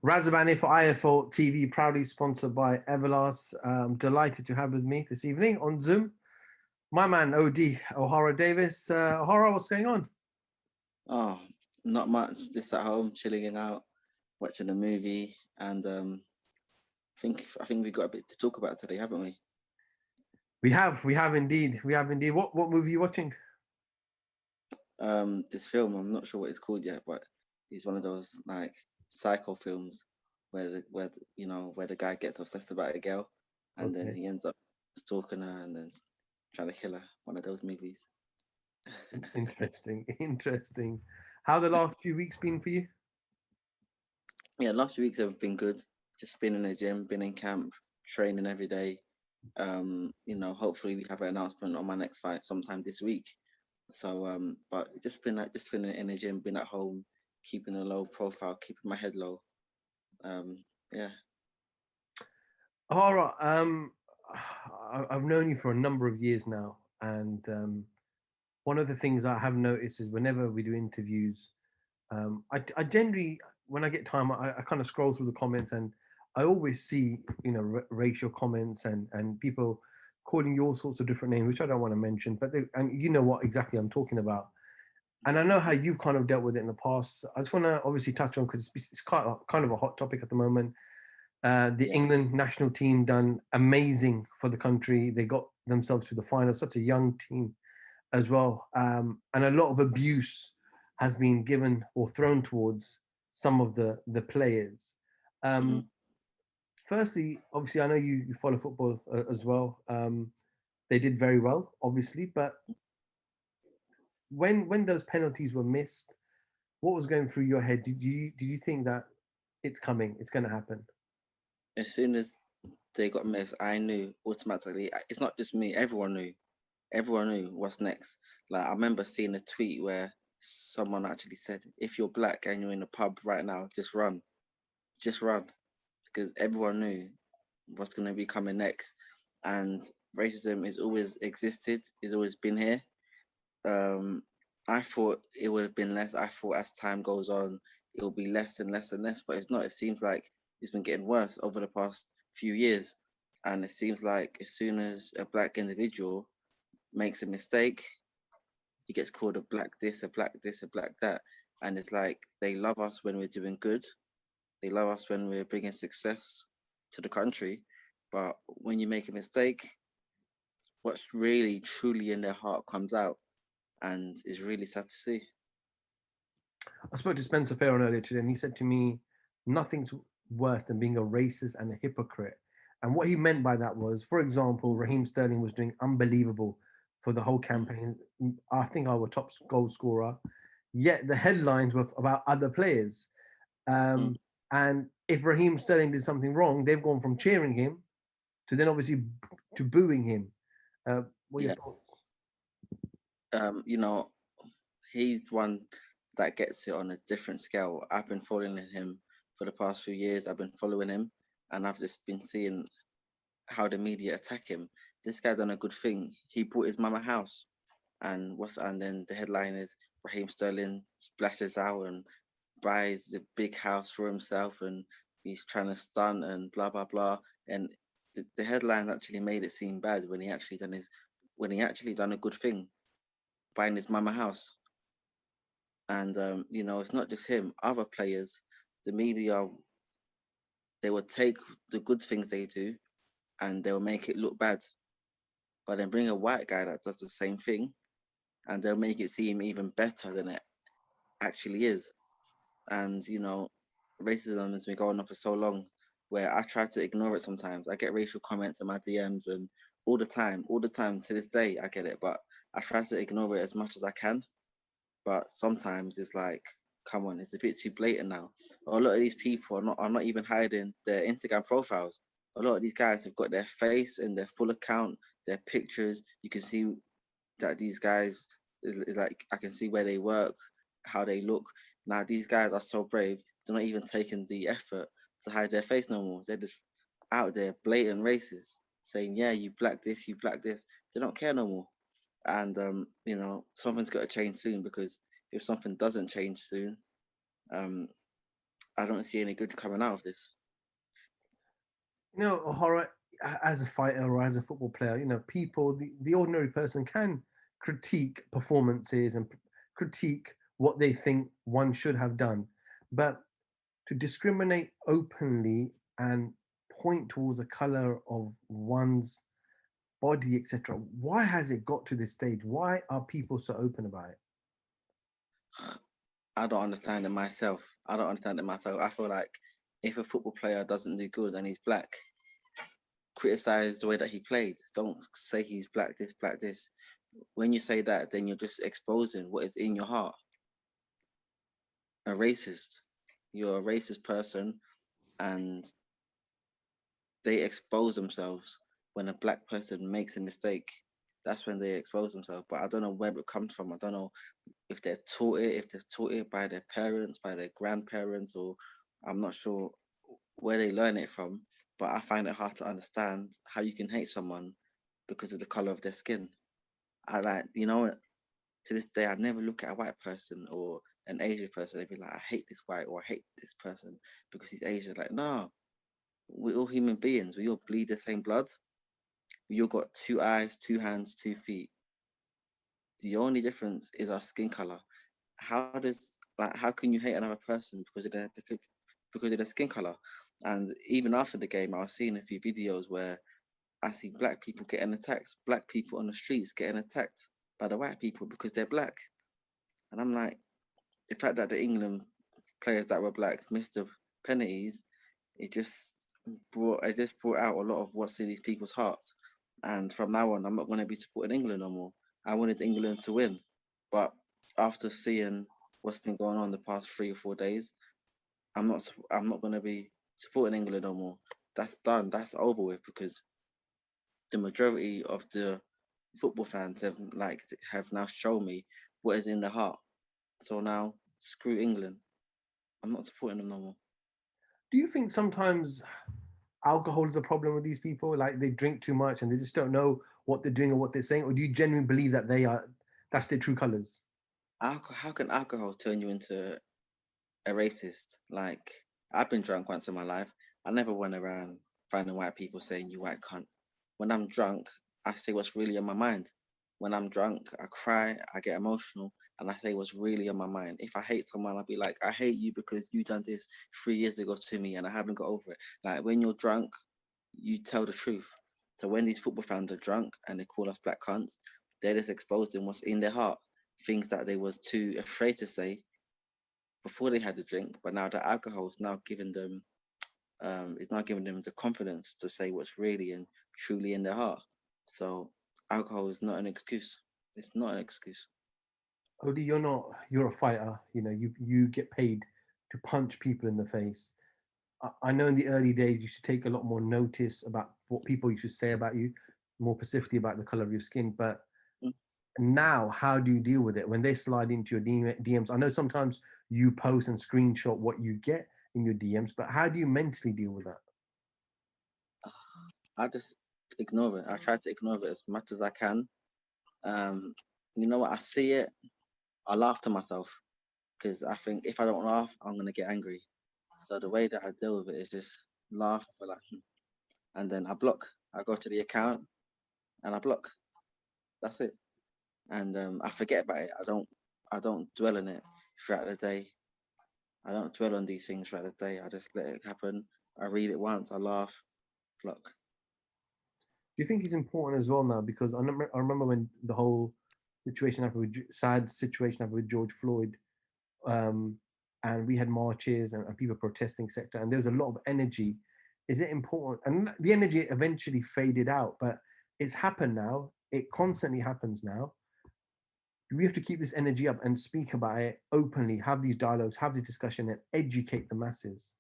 Razabani for IFL TV, proudly sponsored by Everlast. Delighted to have with me this evening on Zoom my man OD Ohara Davis. Ohara, what's going on? Oh, not much. Just at home, chilling out, watching a movie, and I think we got a bit to talk about today, haven't we? We have indeed, we have indeed. What movie are you watching? This film, I'm not sure what it's called yet, but it's one of those like psycho films where the guy gets obsessed about a girl, and then Okay, he ends up stalking her and then trying to kill her. One of those movies. interesting, interesting. How the last few weeks been for you? Yeah, last few weeks have been good. Just been in the gym, been in camp, training every day. Hopefully we have an announcement on my next fight sometime this week. So, but just been in the gym, been at home, keeping a low profile, keeping my head low. Yeah, Ohara, I've known you for a number of years now, and one of the things I have noticed is whenever we do interviews, I generally, when I get time, I kind of scroll through the comments, and I always see, racial comments and people calling you all sorts of different names, which I don't want to mention, but and you know what exactly I'm talking about. And I know how you've kind of dealt with it in the past. I just want to obviously touch on because it's kind of a hot topic at the moment. The yeah, England national team done amazing for the country. They got themselves to the final. Such a young team as well, and a lot of abuse has been given or thrown towards some of the players. hmm Um, Firstly, obviously, I know you follow football as well. They did very well, obviously, but when those penalties were missed, what was going through your head? Did you think that it's coming, it's going to happen? as soon as they got missed, I knew automatically. It's not just me; everyone knew. Everyone knew what's next. Like I remember seeing a tweet where someone actually said, "If you're black and you're in a pub right now, just run," because everyone knew what's going to be coming next. And racism has always existed, it's always been here. Um, I thought it would have been less. I thought as time goes on, it will be less and less and less, but it's not. It seems like it's been getting worse over the past few years. And it seems like as soon as a black individual makes a mistake, he gets called a black this, a black this, a black that. And it's like they love us when we're doing good. They love us when we're bringing success to the country. But when you make a mistake, what's really truly in their heart comes out, and is really sad to see. I spoke to Spencer Farron earlier today, and he said to me, nothing's worse than being a racist and a hypocrite. And what he meant by that was, for example, Raheem Sterling was doing unbelievable for the whole Mm, campaign. I think our top goal scorer. Yet the headlines were about other players. mm. Um, and if Raheem Sterling did something wrong, they've gone from cheering him to then obviously to booing him. What are your Yeah. thoughts? Um, you know, he's one that gets it on a different scale. I've been following him for the past few years. I've been following him, and I've just been seeing how the media attack him. This guy done a good thing. He bought his mama house, and then the headline is Raheem Sterling splashes out and buys a big house for himself, and he's trying to stunt and blah blah blah. And the headline actually made it seem bad when he actually done a good thing, buying his mama house. And it's not just him. Other players, the media, they will take the good things they do and they'll make it look bad, but then bring a white guy that does the same thing and they'll make it seem even better than it actually is. And racism has been going on for so long, where I try to ignore it sometimes. I get racial comments in my DMs and all the time to this day I get it, but I try to ignore it as much as I can. But sometimes it's like, come on, it's a bit too blatant now. A lot of these people are not even hiding their Instagram profiles. A lot of these guys have got their face in their full account, their pictures. You can see that these guys is like, I can see where they work, how they look. Now these guys are so brave. They're not even taking the effort to hide their face no more. They're just out there blatant racist, saying, "Yeah, you black this, you black this." They don't care no more. And something's got to change soon, because if something doesn't change soon, um, I don't see any good coming out of this. Ohara, as a fighter or as a football player, people, the ordinary person can critique performances and critique what they think one should have done. But to discriminate openly and point towards the color of one's body, etc., why has it got to this stage? Why are people so open about it? I don't understand it myself. I don't understand it myself. I feel like if a football player doesn't do good and he's black, criticize the way that he played. Don't say he's black this, black this. When you say that, then you're just exposing what is in your heart. A racist. You're a racist person, and they expose themselves when a black person makes a mistake. That's when they expose themselves. But I don't know where it comes from. I don't know if they're taught it by their parents, by their grandparents, or I'm not sure where they learn it from. But I find it hard to understand how you can hate someone because of the color of their skin. I like, to this day, I never look at a white person or an Asian person and be like, I hate this white or I hate this person because he's Asian. Like, no, we're all human beings. We all bleed the same blood. We all got two eyes, two hands, 2 feet. The only difference is our skin color. How can you hate another person because of their skin color? And even after the game, I was seeing a few videos where I see black people getting attacked, black people on the streets getting attacked by the white people because they're black. And I'm like, the fact that the England players that were black missed the penalties, it just brought out a lot of what's in these people's hearts. And from now on, I'm not going to be supporting England no more. I wanted England to win, but after seeing what's been going on the past 3 or 4 days, I'm not going to be supporting England no more. That's done. That's over with because the majority of the football fans have now shown me what is in their heart. So now, screw England. I'm not supporting them no more. Do you think sometimes alcohol is a problem with these people? Like they drink too much and they just don't know what they're doing or what they're saying, or do you genuinely believe that that's their true colors? How can alcohol turn you into a racist? Like, I've been drunk once in my life. I never went around finding white people saying you white cunt. When I'm drunk, I say what's really on my mind. When I'm drunk, I cry, I get emotional, and I say what's really on my mind. If I hate someone, I'll be like, I hate you because you done this 3 years ago to me and I haven't got over it. Like, when you're drunk, you tell the truth. So when these football fans are drunk and they call us black cunts, they're just exposing what's in their heart, things that they was too afraid to say before they had the drink, but now the alcohol is now giving them the confidence to say what's really and truly in their heart. So alcohol is not an excuse. It's not an excuse. Odie, you're a fighter. You get paid to punch people in the face. I know in the early days you should take a lot more notice about what people you should say about you, more specifically about the color of your skin. But Mm. now, how do you deal with it when they slide into your DMs? I know sometimes you post and screenshot what you get in your DMs, but how do you mentally deal with that? I just ignore it. I try to ignore it as much as I can. Um, you know what? I see it. I laugh to myself because I think if I don't laugh, I'm gonna get angry. So the way that I deal with it is just laugh, but like, and then I block. I go to the account and I block. That's it. And I forget about it. I don't dwell on it throughout the day. I don't dwell on these things throughout the day. I just let it happen. I read it once, I laugh, block. Do you think it's important as well now? Because I remember when the whole situation happened with sad situation happened with George Floyd, um, and we had marches and people protesting, etc. And there was a lot of energy. Is it important? And the energy eventually faded out, but it's happened now. It constantly happens now. We have to keep this energy up and speak about it openly, have these dialogues, have the discussion, and educate the masses.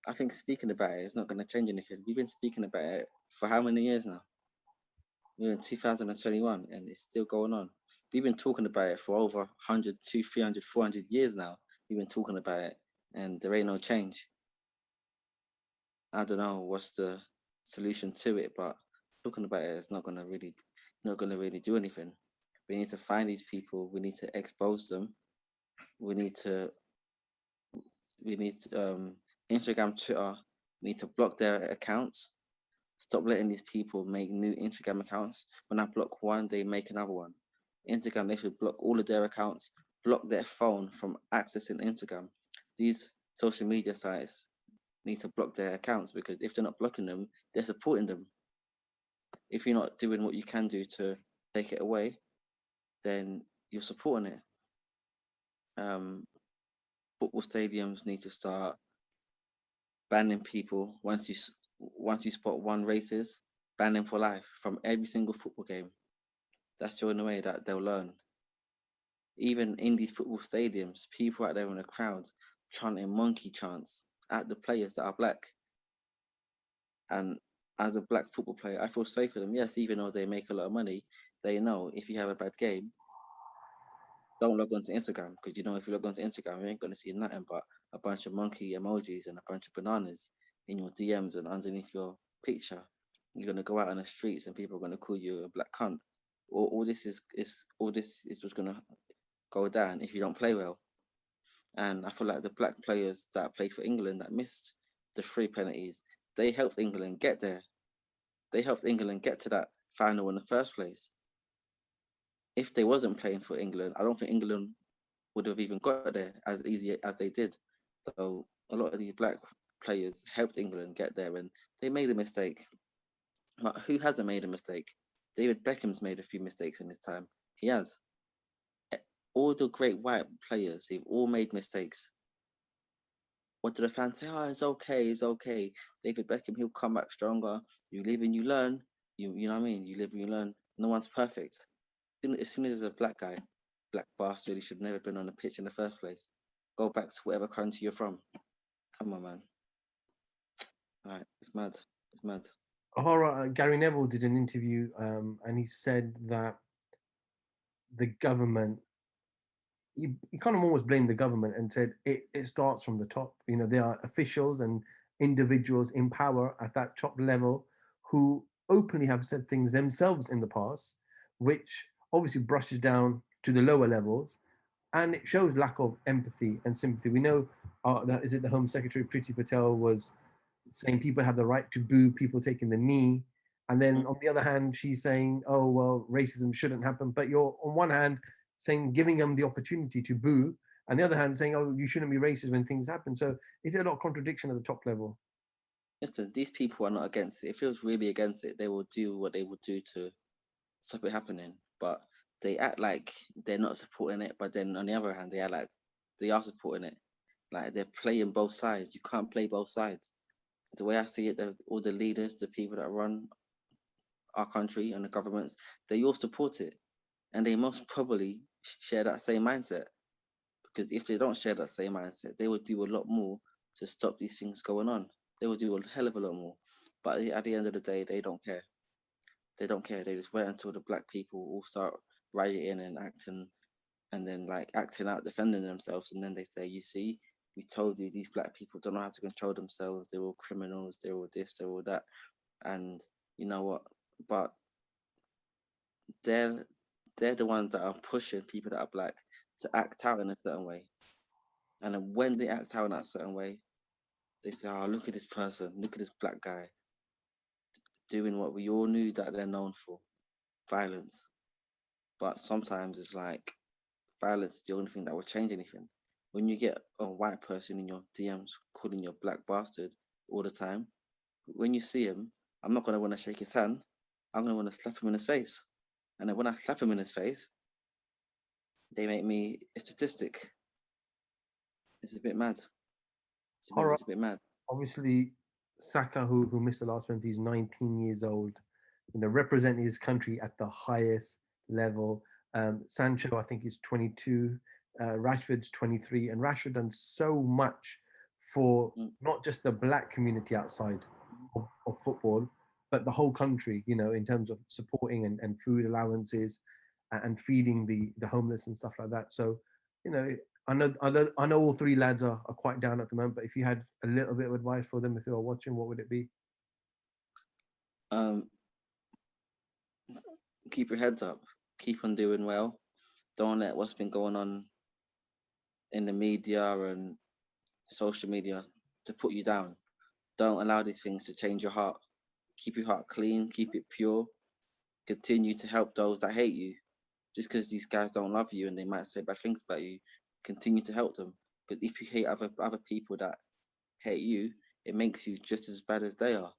I think speaking about it is not going to change anything. We've been speaking about it for how many years now? We're in 2021 and it's still going on. We've been talking about it for over 100, 200, 300, 400 years now. We've been talking about it and there ain't no change. I don't know what's the solution to it, but talking about it is not gonna really do anything. We need to find these people. We need to expose them. We need to We need Instagram, Twitter. We need to block their accounts. Stop letting these people make new Instagram accounts. When I block one, they make another one. Instagram, they should block all of their accounts, block their phone from accessing Instagram. These social media sites need to block their accounts, because if they're not blocking them, they're supporting them. If you're not doing what you can do to take it away, then you're supporting it. Um, Football stadiums need to start banning people once you spot one racist, ban them for life from every single football game. That's the only way that they'll learn. Even in these football stadiums, people out there in the crowds chanting monkey chants at the players that are black. And as a black football player, I feel sorry for them. Yes, even though they make a lot of money, they know if you have a bad game, don't log on to Instagram, because you know if you log on to Instagram, you ain't gonna see nothing but a bunch of monkey emojis and a bunch of bananas in your DMs and underneath your picture. You're gonna go out on the streets and people are gonna call you a black cunt. All this is what's gonna go down if you don't play well. And I feel like the black players that played for England that missed the 3 penalties, they helped England get there. They helped England get to that final in the first place. If they wasn't playing for England, I don't think England would have even got there as easy as they did. So a lot of these black players helped England get there, and they made a mistake. But who hasn't made a mistake? David Beckham's made a few mistakes in his time. He has. All the great white players, they've all made mistakes. What do the fans say? Oh, it's okay, it's okay. David Beckham, he'll come back stronger. You live and you learn. You know what I mean? You live and you learn. No one's perfect. As soon as there's a black guy, black bastard, he should never have been on the pitch in the first place. Go back to whatever country you're from. Come on, man. All right, it's mad. It's mad. Ohara, Gary Neville did an interview, and he said that the government, he kind of almost blamed the government and said it starts from the top. You know, there are officials and individuals in power at that top level who openly have said things themselves in the past, which obviously brushes down to the lower levels, and it shows lack of empathy and sympathy. We know that is it the Home Secretary Priti Patel was saying people have the right to boo people taking the knee. And then Mm. on the other hand, she's saying, oh, well, racism shouldn't happen. But you're on one hand saying, giving them the opportunity to boo. On the other hand, saying, oh, you shouldn't be racist when things happen. So is there a lot of contradiction at the top level? Listen, these people are not against it. If it was really against it, they will do what they would do to stop it happening. But they act like they're not supporting it. But then on the other hand, they act like they are supporting it. Like they're playing both sides. You can't play both sides. The way I see it, all the leaders, the people that run our country and the governments, they all support it. And they most probably share that same mindset. Because if they don't share that same mindset, they would do a lot more to stop these things going on. They would do a hell of a lot more. But at the end of the day, they don't care. They don't care. They just wait until the black people all start rioting and acting, and then like acting out, defending themselves, and then they say, "You see, we told you these black people don't know how to control themselves. They're all criminals. They're all this. They're all that." And you know what? But they're they're the ones that are pushing people that are black to act out in a certain way. And then when they act out in that certain way, they say, "Oh, look at this person. Look at this black guy doing what we all knew that they're known for, violence." But sometimes it's like violence is the only thing that will change anything. When you get a white person in your DMs calling you a black bastard all the time, when you see him, I'm not gonna want to shake his hand. I'm gonna want to slap him in his face. And then when I slap him in his face, they make me a statistic. It's a bit mad. Horror, It's a bit mad. obviously, Saka, who missed the last one, he's 19 years old, you know, representing his country at the highest level. Sancho, I think, is 22. Rashford's 23, and Rashford done so much for Mm. not just the black community outside of football, but the whole country. You know, in terms of supporting and food allowances and feeding the homeless and stuff like that. So, you know, I know all three lads are quite down at the moment. But if you had a little bit of advice for them if they were watching, what would it be? Um, keep your heads up. Keep on doing well. Don't let what's been going on in the media and social media to put you down. Don't allow these things to change your heart. Keep your heart clean, keep it pure. Continue to help those that hate you. Just because these guys don't love you and they might say bad things about you, continue to help them. Because if you hate other people that hate you, it makes you just as bad as they are.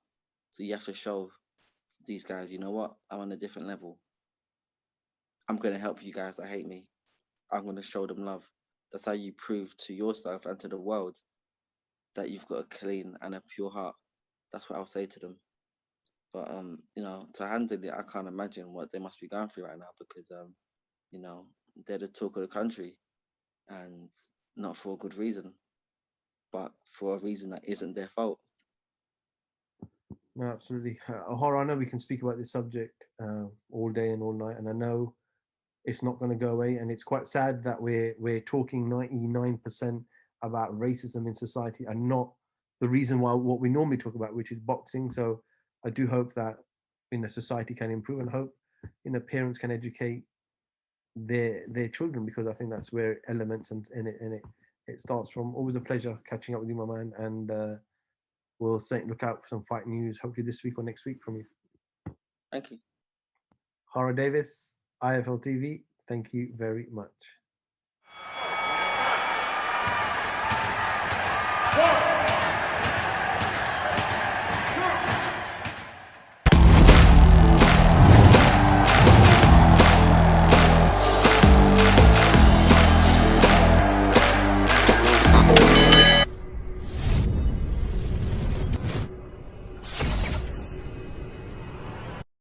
So you have to show these guys, you know what? I'm on a different level. I'm going to help you guys that hate me. I'm going to show them love. That's how you prove to yourself and to the world that you've got a clean and a pure heart. That's what I'll say to them. But to handle it, I can't imagine what they must be going through right now because they're the talk of the country, and not for a good reason, but for a reason that isn't their fault. No, absolutely. Ohara, I know we can speak about this subject all day and all night, and I know it's not going to go away. And it's quite sad that we're talking 99% about racism in society and not the reason why what we normally talk about, which is boxing. So I do hope that society can improve, and hope parents can educate their children, because I think that's where elements and it starts from. Always a pleasure catching up with you, my man, and we'll certainly look out for some fight news, hopefully this week or next week from you. Thank you. Ohara Davies, IFL TV, thank you very much.